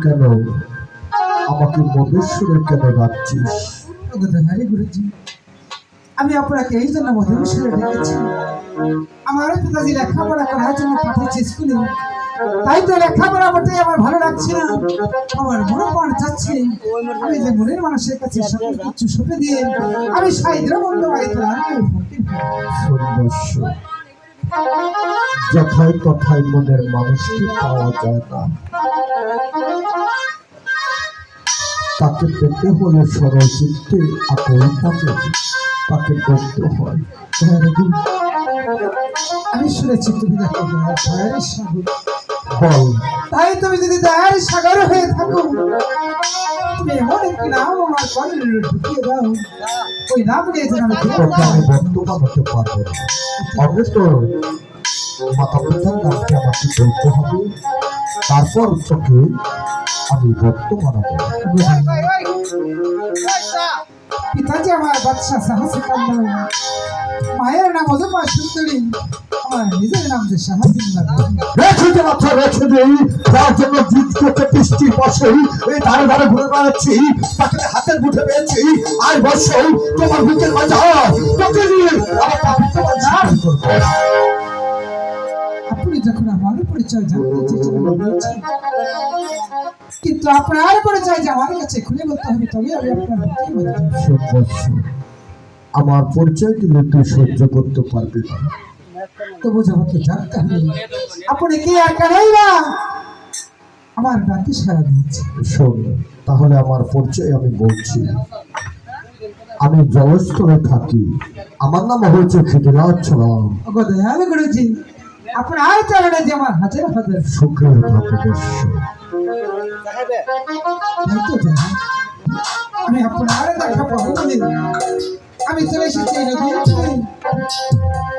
কেন আমাকে মধুসূদন কেন ডাকছিস? আমি আপনাকে এই জন্য মধুসূদন ডেকেছি। আমার পিতাজি লেখাপড়া করার জন্য পাঠিয়েছে স্কুলে, তাই তো লেখাপড়া করতে আমার ভালো লাগছে না। আমার মনে পড় যাচ্ছে আমি যে মনের মানুষের কাছে সকল কিছু সঁপে দিয়ে আমি সাহিত্য বন্ধ বাড়িতে যথায় তথায় মনের মানুষকে পাওয়া যায় না, তাকে পেতে হলে সরল চিত্তে আকল থাকে, তাকে করতে হয়। আমি শুনেছি তুমি দেখো দয়ার সাগর, তাই তুমি যদি দয়ার সাগর হয়ে থাকো তুমি এমন একটি নাম আমার কলেজে ঢুকিয়ে দাও, ওই নাম নিয়ে যেন আমি বর্তমান হতে পারবো না। আগে তো মাতা পিতার নামকে আমাকে বলতে হবে, তারপর তোকে আমি বর্তমান হবো। পিতাজি আমার বাদশা সাহসী কান্না, মায়ের নাম অজপা সুন্দরী, আমার নিজের নাম যে রেখে মাত্র রেখে দেই, তার জন্য জিত করতে বৃষ্টির বসেই এই ধারে ধারে ঘুরে বেড়াচ্ছি, তাকে হাতের মুঠে পেয়েছি, আর বসেই তোমার বুকের মাঝে তোকে নিয়ে আপনি যখন আমার পরিচয় জানতে চেয়েছেন, কিন্তু আপনার পরিচয় যে আমার কাছে খুলে বলতে হবে, তবে আমি আপনার আমার পরিচয় দিলে তুই সহ্য করতে পারবি না। তবু আমাকে জানতে হবে আপনি কি আর কেনই না আমার ডাকে সারা দিয়েছে। শোন তাহলে আমার পরিচয় আমি বলছি। আমি জলস্থলে থাকি, আমার নাম হয়েছে খিদিরাজচরণ। দয়াল গুরুজি, আপনার চরণে যে আমার হাজার হাজার সুখের ভাগ্যবশ। আমি আপনার দেখা পাবো, আমি আমি চলে এসেছি এই নদী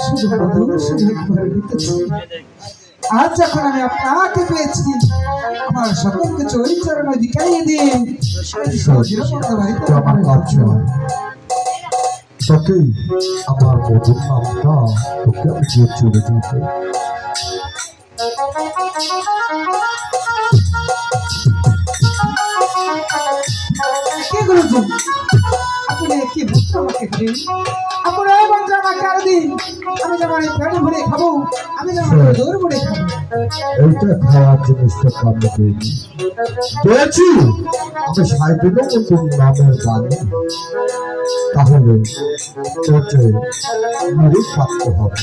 শুধু মধুর শুধু একবার লিখেছি। আজ যখন আমি আপনাকে পেয়েছি আমার সকল কিছু ওই চরণে বিকাইয়ে দিয়ে আমার কাজ নয়, তোকেই আমার মধুর নামটা তোকে আমি দিয়ে চলে যেতে। কে গুরুজন আপনি কি বুঝতে আমাকে দিন, আপনি এই মন্ত্র আমাকে আর দিন, আমি যেমন এই পেট ভরে খাবো, আমি যেমন দৌড় ভরে খাবো। এইটা খাওয়ার জিনিসটা কামে পেয়েছি, পেয়েছি আমি সাইডে নতুন নামের বাণী, তাহলে তোকে নিরিখ থাকতে হবে।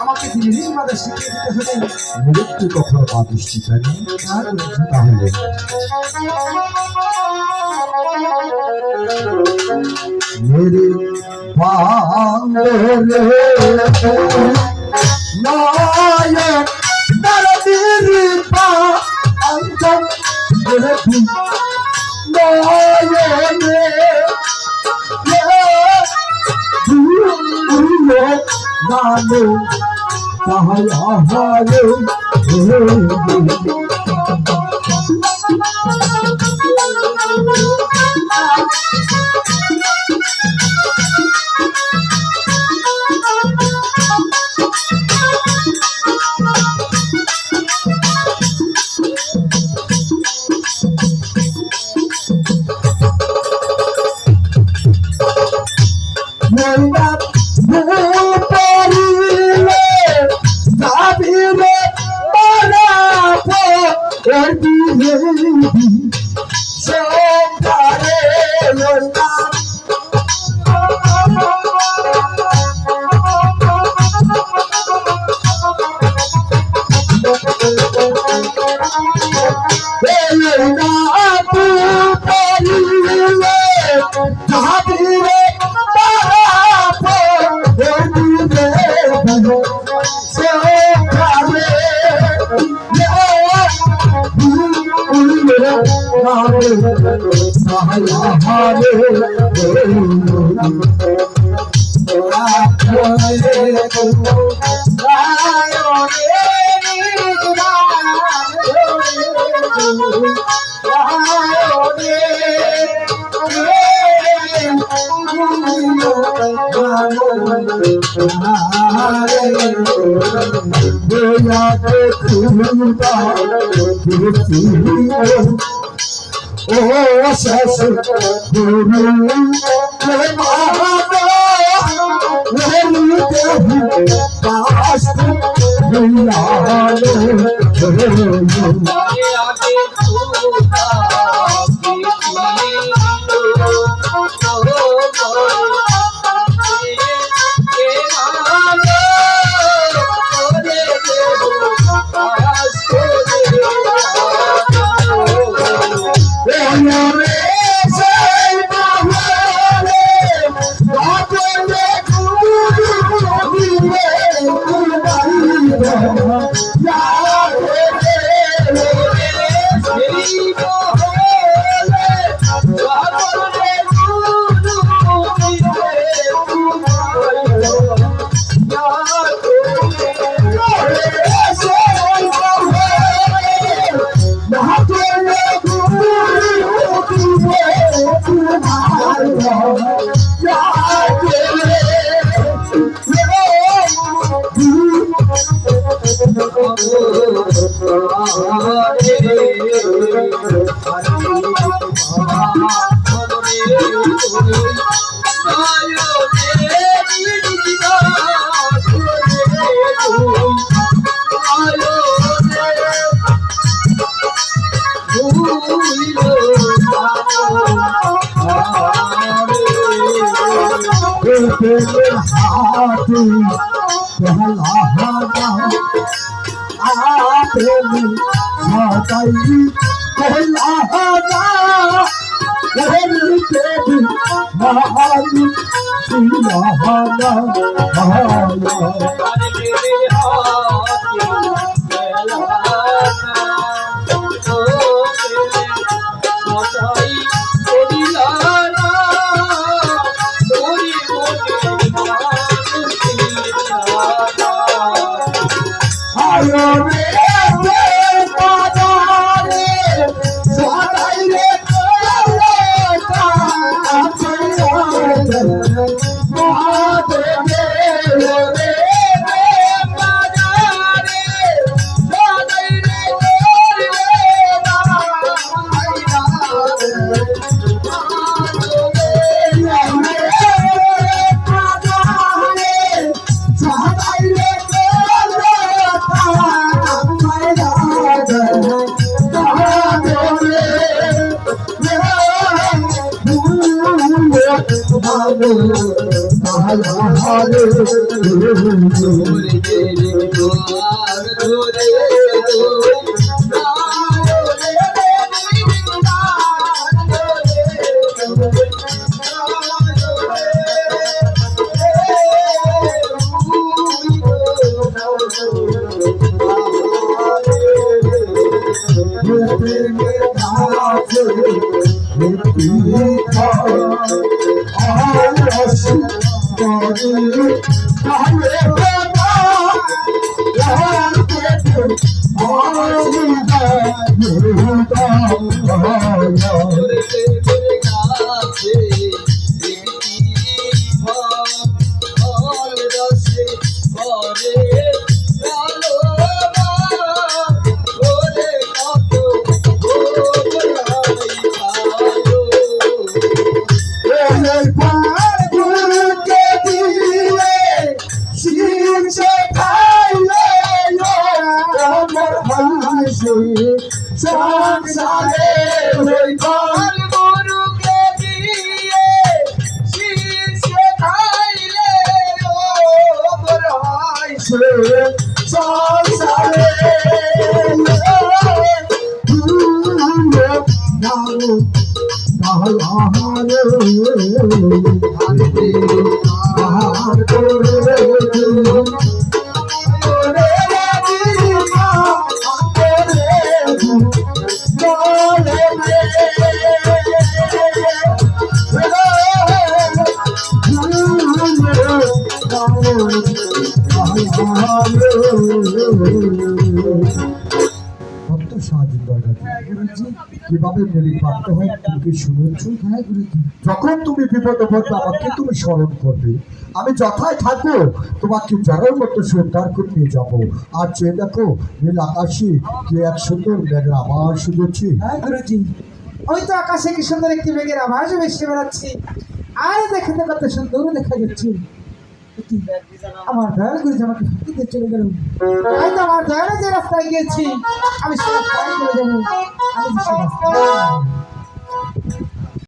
আমাকে দিনের বাদে শিখিয়ে দিতে হবে। মৃত্যু কখনো বাদিস শিখানি, তাহলে मेरे बांगले नायक नरदीर पा अंतम रखी नायक ये दूर नानो कहाँ हाले ओ सस गुरु के महादा वही देवी पास दुनिया Oh, কিভাবে মেরি প্রাপ্ত হয় তুমি কি শুনেছ? হ্যাঁ গুরুজি। যখন তুমি বিপদে পড়বে আমাকে তুমি স্মরণ করবে, আমি যথায় থাকবো তোমাকে জলের মতো উদ্ধার করে নিয়ে যাবো। আর চেয়ে দেখো নীল আকাশে কি এক সুন্দর মেঘের আভাস শুনেছি। হ্যাঁ গুরুজি, ওই তো আকাশে কি সুন্দর একটি মেঘের আভাস ভেসে বেড়াচ্ছি, আর দেখতে কত সুন্দর দেখা যাচ্ছে। আমার দয়াল গুরুজি আমাকে ফাঁকি দিয়ে চলে গেল। হয়তো আমার দয়ালে যে রাস্তায় গিয়েছি আমি সে রাস্তায় চলে যাবো। আমি যে সে রাস্তায়